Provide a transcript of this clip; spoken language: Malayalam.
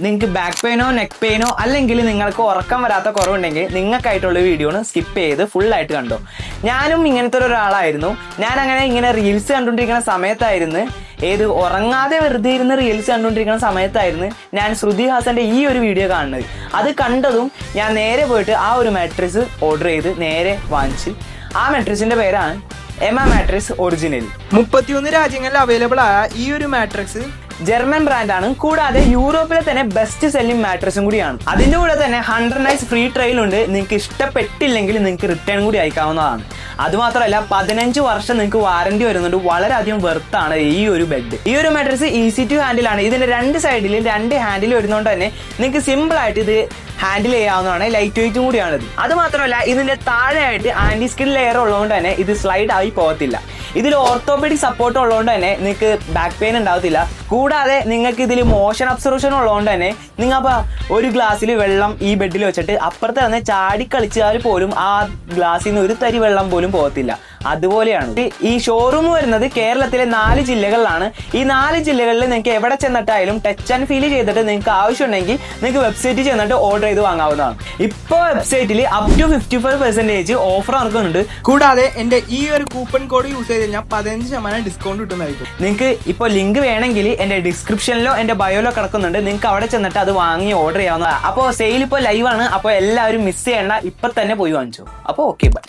നിങ്ങൾക്ക് ബാക്ക് പെയിനോ നെക്ക് പെയിനോ അല്ലെങ്കിൽ നിങ്ങൾക്ക് ഉറക്കം വരാത്ത കുറവുണ്ടെങ്കിൽ നിങ്ങൾക്കായിട്ടുള്ള വീഡിയോ സ്കിപ്പ് ചെയ്ത് ഫുള്ളായിട്ട് കണ്ടോ. ഞാനും ഇങ്ങനത്തെ ഒരാളായിരുന്നു. ഞാൻ അങ്ങനെ ഇങ്ങനെ റീൽസ് കണ്ടുകൊണ്ടിരിക്കുന്ന സമയത്തായിരുന്നു, ഉറങ്ങാതെ വെറുതെ ഇരുന്ന് റീൽസ് കണ്ടുകൊണ്ടിരിക്കുന്ന സമയത്തായിരുന്നു ഞാൻ ശ്രുതി ഹാസന്റെ ഈ ഒരു വീഡിയോ കാണുന്നത്. അത് കണ്ടതും ഞാൻ നേരെ പോയിട്ട് ആ ഒരു മാട്രിക്സ് ഓർഡർ ചെയ്ത് നേരെ വാങ്ങിച്ച്. ആ മാട്രിക്സിന്റെ പേരാണ് എമ മാട്രിക്സ് ഒറിജിനൽ. 31 രാജ്യങ്ങളിൽ അവൈലബിൾ ആയ ഈ ഒരു മാട്രിക്സ് ജർമ്മൻ ബ്രാൻഡാണ്. കൂടാതെ യൂറോപ്പിലെ തന്നെ ബെസ്റ്റ് സെല്ലിംഗ് മാട്രസും കൂടിയാണ്. അതിന്റെ കൂടെ തന്നെ 100 നൈറ്റ്സ് ഫ്രീ ട്രയൽ ഉണ്ട്. നിങ്ങൾക്ക് ഇഷ്ടപ്പെട്ടില്ലെങ്കിൽ നിങ്ങൾക്ക് റിട്ടേൺ കൂടി അയക്കാവുന്നതാണ്. അതുമാത്രമല്ല 15 വർഷം നിങ്ങൾക്ക് വാറന്റി വരുന്നുണ്ട്. വളരെയധികം വെർത്താണ് ഈ ഒരു ബെഡ്. ഈ ഒരു മാട്രസ് ഈസി ടു ഹാൻഡിൽ ആണ്. ഇതിന്റെ രണ്ട് സൈഡിലും 2 ഹാൻഡിൽ വരുന്നതുകൊണ്ട് തന്നെ നിങ്ങൾക്ക് സിമ്പിൾ ആയിട്ട് ഇത് ഹാൻഡിൽ ചെയ്യാവുന്നതാണ്. ലൈറ്റ് വെയിറ്റും കൂടിയാണിത്. അത് മാത്രമല്ല ഇതിന്റെ താഴെയായിട്ട് ആന്റി സ്കിഡ് ലെയർ ഉള്ളതുകൊണ്ട് തന്നെ ഇത് സ്ലൈഡ് ആയി പോകത്തില്ല. ഇതിൽ ഓർത്തോപെഡിക് സപ്പോർട്ട് ഉള്ളതുകൊണ്ട് തന്നെ നിങ്ങൾക്ക് ബാക്ക് പെയിൻ ഉണ്ടാവത്തില്ല. കൂടാതെ നിങ്ങൾക്ക് ഇതിൽ മോഷൻ അബ്സർവേഷൻ ഉള്ളതുകൊണ്ട് തന്നെ നിങ്ങൾ ഒരു ഗ്ലാസ്സിൽ വെള്ളം ഈ ബെഡിൽ വെച്ചിട്ട് അപ്പുറത്ത് തന്നെ ചാടി കളിച്ചാൽ പോലും ആ ഗ്ലാസ്സിൽ നിന്ന് ഒരു തരി വെള്ളം പോലും പോകത്തില്ല. അതുപോലെയാണ് ഈ ഷോറൂം വരുന്നത് കേരളത്തിലെ 4 ജില്ലകളിലാണ്. ഈ 4 ജില്ലകളിൽ നിങ്ങൾക്ക് എവിടെ ചെന്നിട്ടായാലും ടച്ച് ആൻഡ് ഫീൽ ചെയ്തിട്ട് നിങ്ങൾക്ക് ആവശ്യമുണ്ടെങ്കിൽ നിങ്ങൾക്ക് വെബ്സൈറ്റിൽ ചെന്നിട്ട് ഓർഡർ ചെയ്ത് വാങ്ങാവുന്നതാണ്. ഇപ്പോൾ വെബ്സൈറ്റിൽ അപ് ടു 55% ഓഫർ നടക്കുന്നുണ്ട്. കൂടാതെ എന്റെ ഈ ഒരു കൂപ്പൺ കോഡ് യൂസ് ചെയ്ത് കഴിഞ്ഞാൽ 15% ഡിസ്കൗണ്ട് കിട്ടുന്നതായിരിക്കും. നിങ്ങൾക്ക് ഇപ്പോൾ ലിങ്ക് വേണമെങ്കിൽ എന്റെ ഡിസ്ക്രിപ്ഷനിലോ എന്റെ ബയോയിലോ കിടക്കുന്നുണ്ട്. നിങ്ങൾക്ക് അവിടെ ചെന്നിട്ട് അത് വാങ്ങി ഓർഡർ ചെയ്യാവുന്നതാണ്. അപ്പോൾ സെയിൽ ഇപ്പോൾ ലൈവാണ്. അപ്പോൾ എല്ലാവരും മിസ് ചെയ്യേണ്ട, ഇപ്പൊ തന്നെ പോയി വാങ്ങിച്ചു. അപ്പോൾ ഓക്കെ ബൈ.